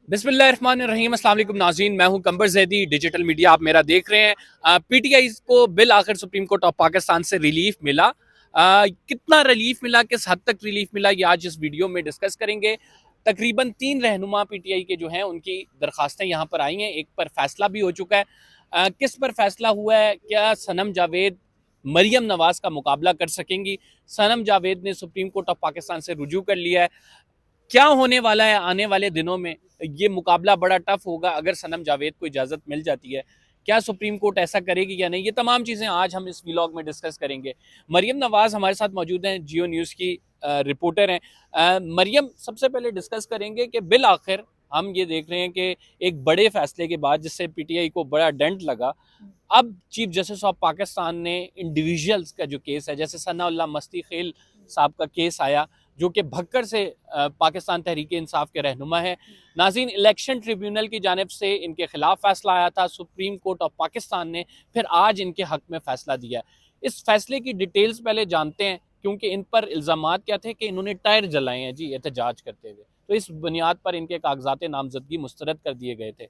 बिस्मिल्लाहिर्रहमानिर्रहीम। अस्सलाम वालेकुम नाज़रीन, मैं हूं कंबर ज़ैदी। डिजिटल मीडिया आप मेरा देख रहे हैं। पीटीआई को बिल आखिर सुप्रीम कोर्ट ऑफ पाकिस्तान से रिलीफ मिला। कितना रिलीफ मिला, किस हद तक रिलीफ मिला, ये आज इस वीडियो में डिस्कस करेंगे। तकरीबन 3 रहनुमा पीटीआई के जो हैं उनकी दरखास्तें यहाँ पर आई हैं। एक पर फैसला भी हो चुका है। किस पर फैसला हुआ है? क्या सनम जावेद मरियम नवाज का मुकाबला कर सकेंगी? सनम जावेद ने सुप्रीम कोर्ट ऑफ पाकिस्तान से रुजू कर लिया है। क्या होने वाला है आने वाले दिनों में? ये मुकाबला बड़ा टफ होगा अगर सनम जावेद को इजाज़त मिल जाती है। क्या सुप्रीम कोर्ट ऐसा करेगी या नहीं? ये तमाम चीज़ें आज हम इस व्लॉग में डिस्कस करेंगे। मरियम नवाज हमारे साथ मौजूद हैं, जियो न्यूज़ की रिपोर्टर हैं। मरियम, सबसे पहले डिस्कस करेंगे कि बिल आखिर हम ये देख रहे हैं कि एक बड़े फैसले के बाद जिससे पीटीआई को बड़ा डेंट लगा, अब चीफ जस्टिस ऑफ पाकिस्तान ने इंडिविजुअल्स का जो केस है, जैसे सनाउल्लाह मस्ती खेल साहब का केस आया, जो कि भक्कर से पाकिस्तान तहरीक इंसाफ के रहनुमा है। नाज़रीन, इलेक्शन ट्रिब्यूनल की जानिब से इनके खिलाफ फैसला आया था। सुप्रीम कोर्ट ऑफ पाकिस्तान ने फिर आज इनके हक में फैसला दिया है। इस फैसले की डिटेल्स पहले जानते हैं, क्योंकि इन पर इल्ज़ामात क्या थे कि इन्होंने टायर जलाए हैं जी एहतजाज करते हुए। तो इस बुनियाद पर इनके कागजात नामजदगी मुस्तरद कर दिए गए थे।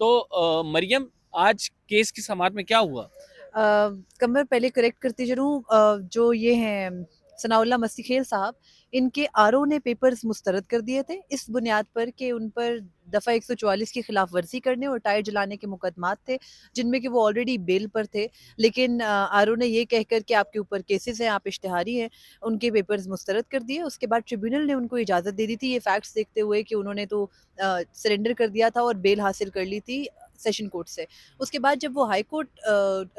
तो मरियम, आज केस की समाअत में क्या हुआ? कमर पहले करेक्ट करती चलूँ, जो ये हैं सनाउल्लाह मसीखेल साहब, इनके आरओ ने पेपर्स मुस्तरद कर दिए थे इस बुनियाद पर कि उन पर दफ़ा 144 की खिलाफ वर्जी करने और टायर जलाने के मुकदमात थे, जिनमें कि वो ऑलरेडी बेल पर थे। लेकिन आरओ ने ये कहकर कि आपके ऊपर केसेस हैं, आप इश्तिहारी हैं, उनके पेपर्स मुस्तरद कर दिए। उसके बाद ट्रिब्यूनल ने उनको इजाज़त दे दी थी, ये फैक्ट्स देखते हुए कि उन्होंने तो सरेंडर कर दिया था और बेल हासिल कर ली थी सेशन कोर्ट से। उसके बाद जब वो high court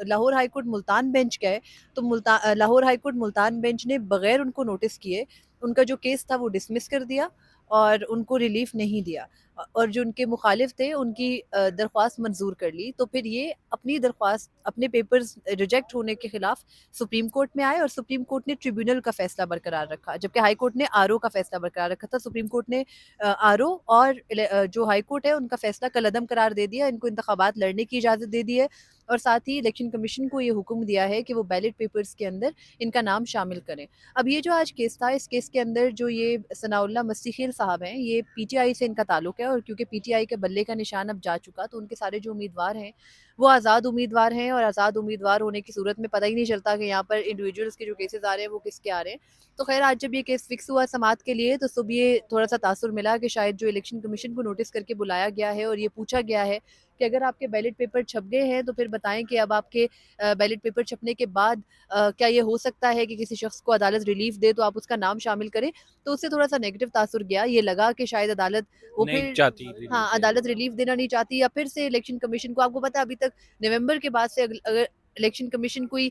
Lahore high court Multan bench गए, तो Lahore high court Multan bench ने बगैर उनको नोटिस किए उनका जो केस था वो डिसमिस कर दिया और उनको रिलीफ नहीं दिया। और जो उनके मुखालिफ थे उनकी दरख्वास्त मंजूर कर ली। तो फिर ये अपनी दरख्वास्त, अपने पेपर्स रिजेक्ट होने के खिलाफ सुप्रीम कोर्ट में आए और सुप्रीम कोर्ट ने ट्रिब्यूनल का फैसला बरकरार रखा, जबकि हाई कोर्ट ने आरओ का फैसला बरकरार रखा था। सुप्रीम कोर्ट ने आरओ और जो हाई कोर्ट है उनका फैसला कलअदम करार दे दिया, इनको इंतखाबात लड़ने की इजाज़त दे दी है और साथ ही इलेक्शन कमीशन को ये हुक्म दिया है कि वो बैलेट पेपर्स के अंदर इनका नाम शामिल करें। अब ये जो आज केस था, इस केस के अंदर जो ये सनाउल्लाह मस्तीखेल साहब हैं, ये पीटीआई से इनका ताल्लुक है और क्योंकि पीटीआई के बल्ले का निशान अब जा चुका, तो उनके सारे जो उम्मीदवार हैं वो आज़ाद उम्मीदवार हैं और आज़ाद उम्मीदवार होने की सूरत में पता ही नहीं चलता कि यहाँ पर इंडिविजुअल्स के जो केसेस आ रहे हैं वो किसके आ रहे हैं। तो खैर, आज जब ये केस फिक्स हुआ समाअत के लिए, तो सुबह ये थोड़ा सा तासुर मिला कि शायद जो इलेक्शन कमीशन को नोटिस करके बुलाया गया है और ये पूछा गया है कि अगर आपके बैलेट पेपर छप गए हैं तो फिर बताएं कि अब आपके बैलेट पेपर छपने के बाद क्या ये हो सकता है कि किसी शख्स को अदालत रिलीफ दे तो आप उसका नाम शामिल करें। तो उससे थोड़ा सा नेगेटिव तासुर गया, ये लगा कि शायद अदालत वो नहीं फिर, चाहती रिलीफ हाँ, देना। अदालत रिलीफ देना नहीं चाहती या फिर से इलेक्शन कमीशन को, आपको पता है अभी तक नवंबर के बाद से अगर इलेक्शन कमीशन कोई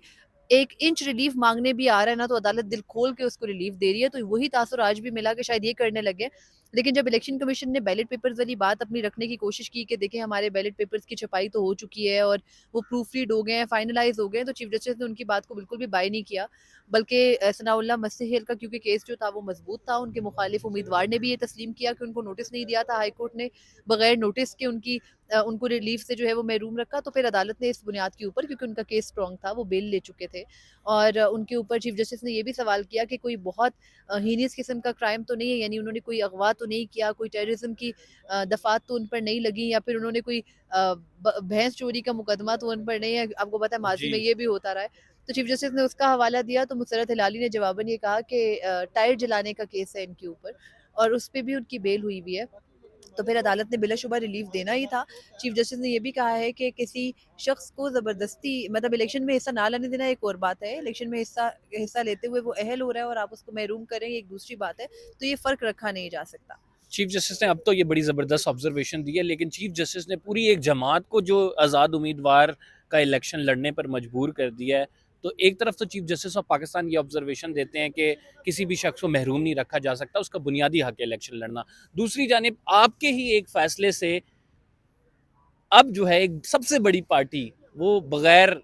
1 इंच रिलीफ माँगने भी आ रहा है ना, तो अदालत दिल खोल के उसको रिलीफ दे रही है। तो वही तासुर आज भी मिला कि शायद ये करने लगे। लेकिन जब इलेक्शन कमीशन ने बैलेट पेपर्स वाली बात अपनी रखने की कोशिश की कि देखिए हमारे बैलेट पेपर्स की छपाई तो हो चुकी है और वो प्रूफ रीड हो गए हैं, फाइनलाइज हो गए हैं, तो चीफ जस्टिस ने उनकी बात को बिल्कुल भी बाय नहीं किया। बल्कि सनाउल्लाह मस्तीखेल का क्योंकि केस जो था वो मजबूत था, उनके मुखालिफ उम्मीदवार ने भी ये तस्लीम किया कि उनको नोटिस नहीं दिया था हाई कोर्ट ने, बगैर नोटिस के उनको रिलीफ से जो है वो महरूम रखा। तो फिर अदालत ने इस बुनियाद के ऊपर, क्योंकि उनका केस स्ट्रॉन्ग था, वो बेल ले चुके थे और उनके ऊपर चीफ जस्टिस ने ये भी सवाल किया कि कोई बहुत हीनियस किस्म का क्राइम तो नहीं है, यानी उन्होंने कोई अगवा तो नहीं किया, कोई टेररिज्म की दफात तो उन पर नहीं लगी, या फिर उन्होंने कोई भैंस चोरी का मुकदमा तो उन पर नहीं है। आपको पता है माजी जी। में ये भी होता रहा है। तो चीफ जस्टिस ने उसका हवाला दिया, तो मुसरत हिलाली ने जवाबन ये कहा कि टायर जलाने का केस है इनके ऊपर और उस पर भी उनकी बेल हुई हुई है। तो फिर अदालत ने बिलाशुबा रिलीफ देना ही था। चीफ जस्टिस ने ये भी कहा है कि किसी शख्स को ज़बरदस्ती, मतलब इलेक्शन में हिस्सा ना लेने देना एक और बात है, इलेक्शन में हिस्सा हिस्सा लेते हुए वो अहल हो रहा है और आप उसको महरूम करें, ये एक दूसरी बात है। तो ये फ़र्क रखा नहीं जा सकता। चीफ जस्टिस ने अब तो ये बड़ी ज़बरदस्त ऑब्जर्वेशन दी है, लेकिन चीफ जस्टिस ने पूरी एक जमात को जो आज़ाद उम्मीदवार का इलेक्शन लड़ने पर मजबूर कर दिया है। तो एक तरफ तो चीफ जस्टिस ऑफ पाकिस्तान ये ऑब्जर्वेशन देते हैं कि किसी भी शख्स को महरूम नहीं रखा जा सकता, उसका बुनियादी हक है इलेक्शन लड़ना। दूसरी जानिब आपके ही एक फैसले से अब जो है एक सबसे बड़ी पार्टी वो बगैर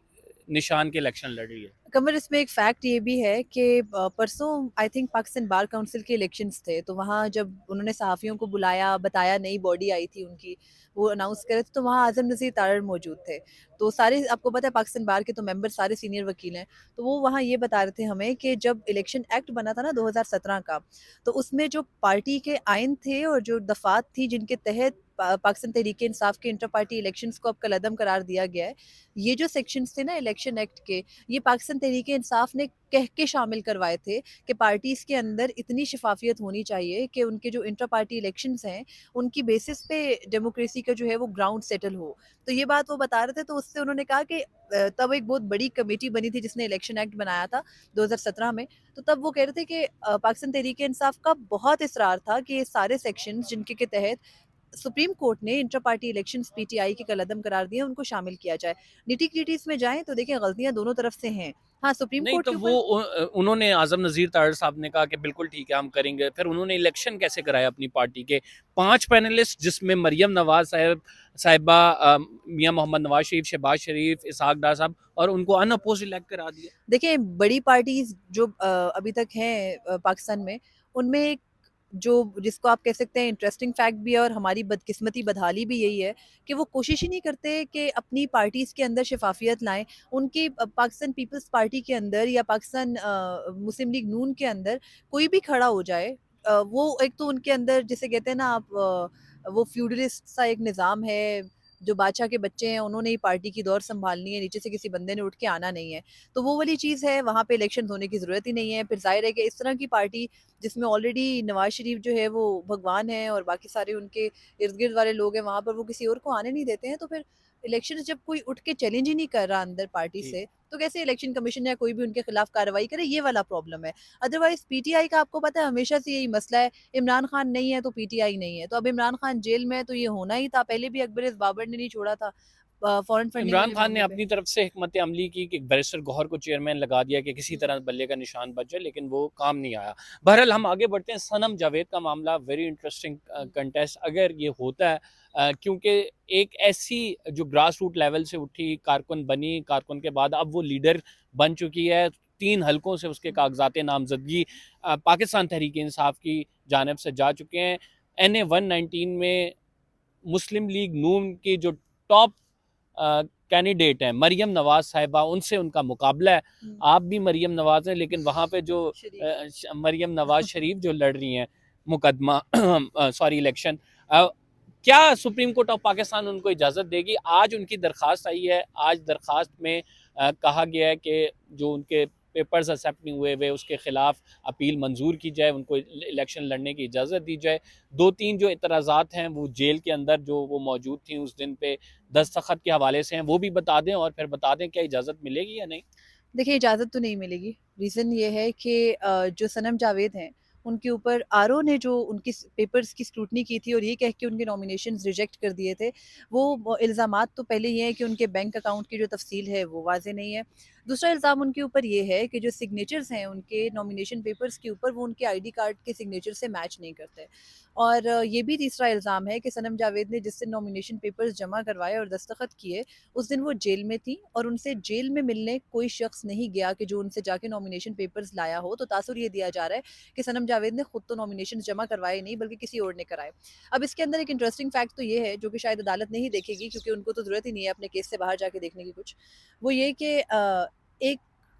निशान के इलेक्शन लड़ रही है। कमर, इसमें एक फैक्ट ये भी है कि परसों I think Pakistan bar council के इलेक्शंस थे, तो वहाँ जब उन्होंने सहाफ़ियों को बुलाया, बताया नई बॉडी आई थी उनकी, वो अनाउंस करे थे, तो वहाँ आज़म नज़ीर तारड़ मौजूद थे। तो सारे, आपको पता है पाकिस्तान बार के तो मेंबर सारे सीनियर वकील हैं, तो वो वहाँ ये बता रहे थे हमें कि जब इलेक्शन एक्ट बना था ना 2017 का, तो उसमें जो पार्टी के आइन थे और जो दफ़ात थी जिनके तहत पाकिस्तान तहरीक इंसाफ के इंटर पार्टी इलेक्शंस को अब कलअदम करार दिया गया है। ये जो सेक्शंस थे ना इलेक्शन एक्ट के, ये पाकिस्तान तहरीक इंसाफ ने कह के शामिल करवाए थे कि पार्टीज़ के अंदर इतनी शफाफियत होनी चाहिए कि उनके जो इंटर पार्टी इलेक्शंस हैं, उनकी बेसिस पे डेमोक्रेसी का जो है वो ग्राउंड सेटल हो। तो ये बात वो बता रहे थे, तो उससे उन्होंने कहा कि तब एक बहुत बड़ी कमेटी बनी थी जिसने इलेक्शन एक्ट बनाया था 2017 में। तो तब वो कह रहे थे कि पाकिस्तान तहरीक इंसाफ का बहुत इसरार था कि ये सारे सेक्शंस जिनके के तहत सुप्रीम कोर्ट ने इंटर पार्टी इलेक्शंस पीटीआई के कलअदम करार दिए, उनको शामिल किया जाए। निटी-ग्रिटीज़ में जाएँ तो देखिए गलतियाँ दोनों तरफ से हैं। हाँ, सुप्रीम नहीं कोर्ट तो के वो ऊपर उन्होंने आज़म नज़ीर तारड़ साहब ने कहा कि बिल्कुल ठीक है हम करेंगे। फिर उन्होंने इलेक्शन कैसे कराया अपनी पार्टी के 5 पैनलिस्ट जिसमें मरियम नवाज़ साहिबा, मियां मोहम्मद नवाज शरीफ, शहबाज शरीफ, इसहाक डार साहब और उनको अनअपोज्ड इलेक्ट करा दिया। देखिए बड़ी पार्टीज़ जो अभी तक हैं पाकिस्तान में, उनमें एक जो जिसको आप कह सकते हैं इंटरेस्टिंग फैक्ट भी है और हमारी बदकिस्मती बदहाली भी यही है कि वो कोशिश ही नहीं करते कि अपनी पार्टीज़ के अंदर शफाफियत लाएँ। उनकी पाकिस्तान पीपल्स पार्टी के अंदर या पाकिस्तान मुस्लिम लीग नून के अंदर कोई भी खड़ा हो जाए, वो एक तो उनके अंदर जिसे कहते हैं ना आप, वो फ्यूडलिस्ट सा एक निज़ाम है, जो बादशाह के बच्चे हैं उन्होंने ही पार्टी की दौर सँभालनी है, नीचे से किसी बंदे ने उठ के आना नहीं है। तो वो वाली चीज़ है, वहाँ पे इलेक्शंस होने की ज़रूरत ही नहीं है। फिर ज़ाहिर है कि इस तरह की पार्टी जिसमें ऑलरेडी नवाज़ शरीफ जो है वो भगवान है और बाकी सारे उनके इर्द-गिर्द वाले लोग हैं, वहाँ पर वो किसी और को आने नहीं देते हैं, तो फिर इलेक्शंस जब कोई उठ के चैलेंज ही नहीं कर रहा अंदर पार्टी जी। से, तो कैसे इलेक्शन कमीशन या कोई भी उनके खिलाफ कार्रवाई करे, ये वाला प्रॉब्लम है। अदरवाइज़ पीटीआई का आपको पता है हमेशा से यही मसला है, इमरान खान नहीं है तो पीटीआई नहीं है। तो अब इमरान खान जेल में है तो ये होना ही था, पहले भी अकबर इज़ बाबर ने नहीं छोड़ा था फॉरेन फंडिंग इमरान वाले खान ने मामले पे। अपनी तरफ से हिकमत अमली की कि बैरिस्टर गौहर को चेयरमैन लगा दिया कि किसी हुँ। तरह बल्ले का निशान बच जाए, लेकिन वो काम नहीं आया। बहरहाल हम आगे बढ़ते हैं। सनम जावेद का मामला वेरी इंटरेस्टिंग हुँ। कंटेस्ट अगर ये होता है, क्योंकि एक ऐसी जो ग्रास रूट लेवल से उठी कारकुन बनी, कारकुन के बाद अब वो लीडर बन चुकी है। 3 हलकों से उसके हुँ। कागज़ात नामज़दगी पाकिस्तान तहरीक इंसाफ की जानिब से जा चुके हैं। एनए 119 में मुस्लिम लीग नून की जो टॉप कैंडिडेट हैं मरियम नवाज साहिबा, उनसे उनका मुकाबला है। हुँ। आप भी मरियम नवाज हैं, लेकिन वहाँ पे जो शरीफ। मरियम नवाज शरीफ जो लड़ रही हैं मुकदमा सॉरी इलेक्शन, क्या सुप्रीम कोर्ट ऑफ पाकिस्तान उनको इजाज़त देगी? आज उनकी दरख्वास्त आई है। आज दरख्वास्त में कहा गया है कि जो उनके पेपर्स एक्सेप्ट नहीं हुए वे उसके ख़िलाफ़ अपील मंजूर की जाए, उनको इलेक्शन लड़ने की इजाज़त दी जाए। 2-3 जो एतराज़ात हैं वो जेल के अंदर जो वो मौजूद थी उस दिन पे दस्तखत के हवाले से हैं, वो भी बता दें और फिर बता दें क्या इजाज़त मिलेगी या नहीं? देखिए इजाज़त तो नहीं मिलेगी। रीज़न ये है कि जो सनम जावेद हैं, उनके ऊपर आरओ ने जो उनकी पेपर्स की स्क्रूटनी की थी और ये कह के उनके नॉमिनेशंस रिजेक्ट कर दिए थे। वो इल्ज़ामात तो पहले ये हैं कि उनके बैंक अकाउंट की जो तफ़सील है वो वाज़ेह नहीं है। दूसरा इल्ज़ाम उनके ऊपर ये है कि जो सिग्नेचर्स हैं उनके नॉमिनेशन पेपर्स के ऊपर, वो उनके आईडी कार्ड के सिग्नेचर से मैच नहीं करते। और ये भी तीसरा इल्ज़ाम है कि सनम जावेद ने जिस दिन नॉमिनेशन पेपर्स जमा करवाए और दस्तखत किए, उस दिन वो जेल में थी और उनसे जेल में मिलने कोई शख्स नहीं गया कि जो उनसे जाके नॉमिनेशन पेपर्स लाया हो। तो तासुर ये दिया जा रहा है कि सनम जावेद ने खुद तो नॉमिनेशंस जमा करवाए नहीं बल्कि किसी और ने कराए। अब इसके अंदर एक इंटरेस्टिंग फैक्ट तो ये है जो कि शायद अदालत नहीं देखेगी क्योंकि उनको तो ज़रूरत ही नहीं है अपने केस से बाहर जाके देखने की कुछ। वो ये कि एक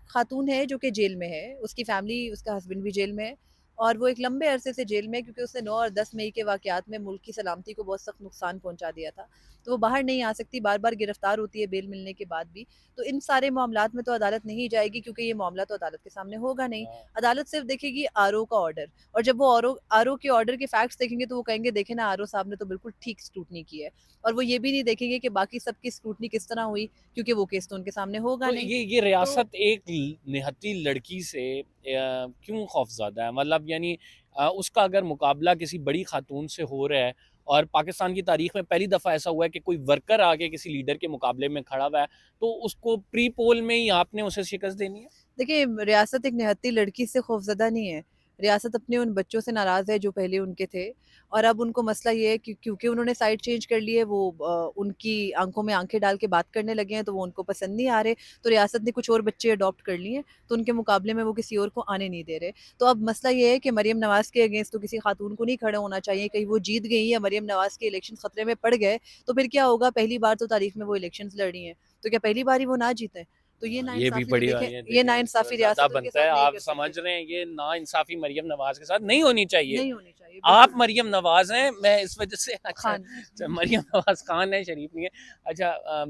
खातून है जो कि जेल में है, उसकी फैमिली, उसका हस्बैंड भी जेल में है और वो एक लंबे अरसे से जेल में है क्योंकि उसने 9 और 10 मई के वाक़यात में मुल्क की सलामती को बहुत सख्त नुकसान पहुँचा दिया था। तो वो बाहर नहीं आ सकती, बार-बार गिरफ्तार होती है बेल मिलने के बाद भी। तो इन सारे मामलात में तो अदालत नहीं जाएगी क्योंकि ये मामला तो अदालत के सामने होगा नहीं। हाँ। अदालत सिर्फ़ देखेगी आरओ का ऑर्डर और जब वो आरओ के ऑर्डर के फैक्ट्स देखेंगे तो वो कहेंगे देखें ना आरओ साहब ने तो बिल्कुल ठीक स्क्रूटनी की है। और वो ये भी नहीं देखेंगे कि बाकी सबकी स्क्रूटनी किस तरह हुई क्योंकि वो केस तो उनके सामने होगा तो नहीं। ये तो रियासत एक निहत्ती लड़की से क्यों खौफज़दा है? मतलब यानी उसका अगर मुकाबला किसी बड़ी खातून से हो रहा है और पाकिस्तान की तारीख में पहली दफ़ा ऐसा हुआ है कि कोई वर्कर आके किसी लीडर के मुकाबले में खड़ा हुआ है, तो उसको प्री पोल में ही आपने उसे शिकस्त देनी है? देखिए, रियासत एक निहत्ती लड़की से खौफ़ज़दा नहीं है। रियासत अपने उन बच्चों से नाराज़ है जो पहले उनके थे और अब उनको मसला ये है कि क्योंकि उन्होंने साइड चेंज कर ली है, वो उनकी आँखों में आँखें डाल के बात करने लगे हैं, तो वो उनको पसंद नहीं आ रहे। तो रियासत ने कुछ और बच्चे अडॉप्ट कर लिए हैं, तो उनके मुकाबले में वो किसी और को आने नहीं दे रहे। तो अब मसला ये है कि मरियम नवाज़ के अगेंस्ट तो किसी खातून को नहीं खड़ा होना चाहिए। कहीं वो जीत गई या मरियम नवाज़ के इलेक्शन खतरे में पड़ गए, तो फिर क्या होगा? पहली बार तो तारीख़ में वो इलेक्शंस लड़ रही हैं, तो क्या पहली बार ही वो ना जीतें? तो ये ये भी नाइंसाफी जो बड़ी देखें, ये नाइंसाफी रियासत ज्यादा उनके बनता है। साथ नहीं आप कर समझ सकते, रहे हैं ये ना इंसाफी मरियम नवाज के साथ नहीं होनी चाहिए। नहीं होनी चाहिए आप बिल्कुल। मरियम नवाज हैं, मैं इस वजह से अच्छा, खान अच्छा मरियम नवाज खान है, शरीफ नहीं है। अच्छा,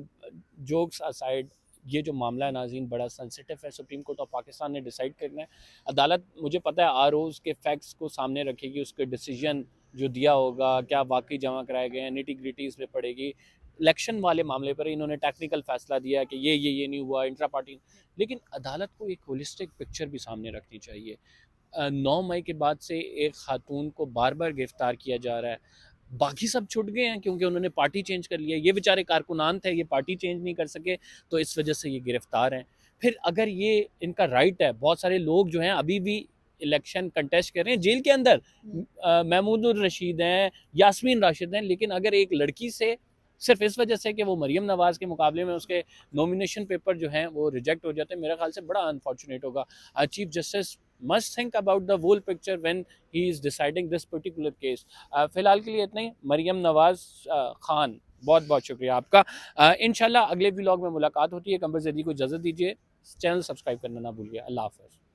जोक्स असाइड, ये जो मामला है नाज़रीन बड़ा सेंसिटिव है। सुप्रीम कोर्ट ऑफ पाकिस्तान ने डिसाइड करना है। अदालत मुझे पता है आरओज़ के फैक्ट्स को सामने रखेगी, उसके डिसीजन जो दिया होगा क्या वाकई जमा कराए गए हैं, निटी ग्रिटी इसमें पड़ेगी। इलेक्शन वाले मामले पर इन्होंने टेक्निकल फैसला दिया कि ये नहीं हुआ इंट्रा पार्टी, लेकिन अदालत को एक होलिस्टिक पिक्चर भी सामने रखनी चाहिए। 9 मई के बाद से एक खातून को बार बार गिरफ्तार किया जा रहा है, बाकी सब छूट गए हैं क्योंकि उन्होंने पार्टी चेंज कर लिया। ये बेचारे कारकुनान थे, ये पार्टी चेंज नहीं कर सके, तो इस वजह से ये गिरफ्तार हैं। फिर अगर ये इनका राइट है, बहुत सारे लोग जो हैं अभी भी इलेक्शन कंटेस्ट कर रहे हैं जेल के अंदर, महमूद रशीद हैं, यास्मीन राशिद हैं, लेकिन अगर एक लड़की से सिर्फ इस वजह से कि वो मरियम नवाज़ के मुकाबले में उसके नॉमिनेशन पेपर जो हैं वो रिजेक्ट हो जाते हैं, मेरे ख्याल से बड़ा अनफॉर्चुनेट होगा। Chief justice must think about the whole picture when he is deciding this particular case. फ़िलहाल के लिए इतना ही। मरियम नवाज़ खान, बहुत बहुत शुक्रिया आपका। इंशाल्लाह अगले व्लॉग में मुलाकात होती है। कंबर ज़ैदी को इजाज़त दीजिए, चैनल सब्सक्राइब करना ना भूलिए। अल्लाह हाफ़िज़।